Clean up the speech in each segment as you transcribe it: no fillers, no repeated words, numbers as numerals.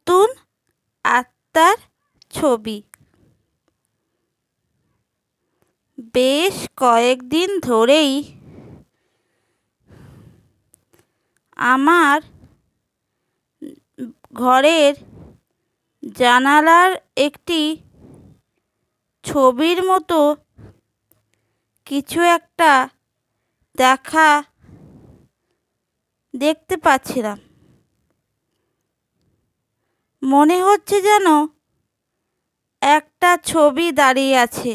নতুন আত্মার ছবি। বেশ কয়েকদিন ধরেই আমার ঘরের জানালার একটি ছবির মতো কিছু একটা দেখতে পাচ্ছিলাম। মনে হচ্ছে যেন একটা ছবি দাঁড়িয়ে আছে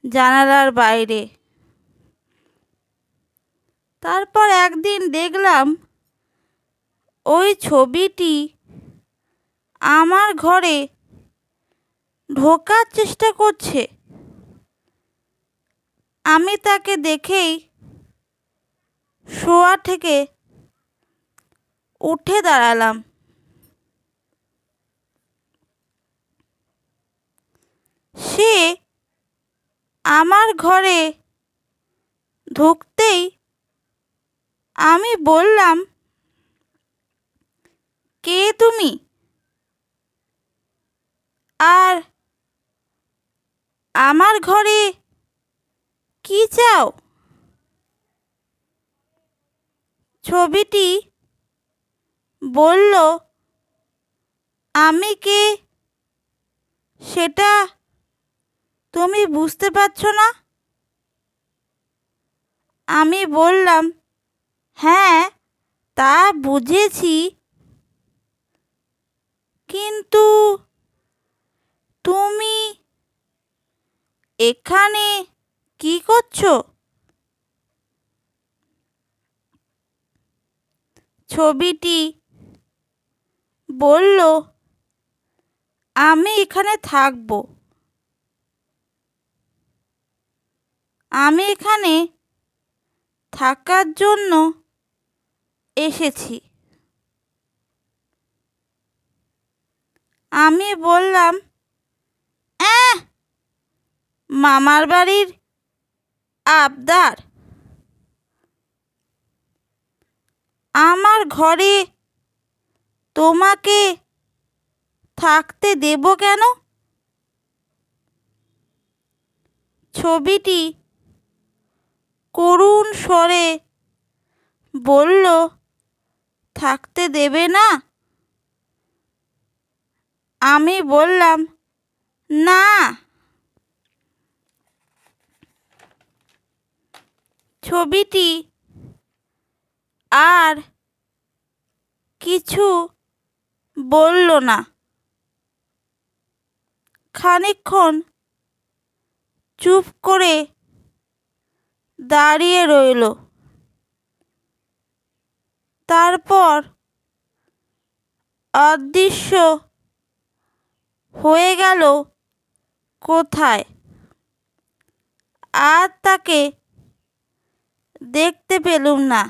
জানালার বাইরে। তারপর একদিন দেখলাম ওই ছবিটি আমার ঘরে ঢোকার চেষ্টা করছে। আমি তাকে দেখেই শোয়া থেকে উঠে দাঁড়ালাম। সে আমার ঘরে ঢুকতেই আমি বললাম, কে তুমি? আর আমার ঘরে কি চাও? ছবিটি বলল, আমি কে সেটা তুমি বুঝতে পারছো না? আমি বললাম, হ্যাঁ তা বুঝেছি, কিন্তু তুমি এখানে কি করছো? ছবিটি বলল, আমি এখানে থাকবো। আমি এখানে থাকার জন্য এসেছি। আমি বললাম, মামার বাড়ির আবদার। আমার ঘরে তোমাকে থাকতে দেব কেন? ছবিটি করুণ স্বরে বলল, থাকতে দেবে না? আমি বললাম, না। ছবিটি আর কিছু বলল না। খানিকক্ষণ চুপ করে দাঁড়িয়ে রইল। তারপর অদৃশ্য হয়ে গেল কোথায়। আর তাকে দেখতে পেলুম না।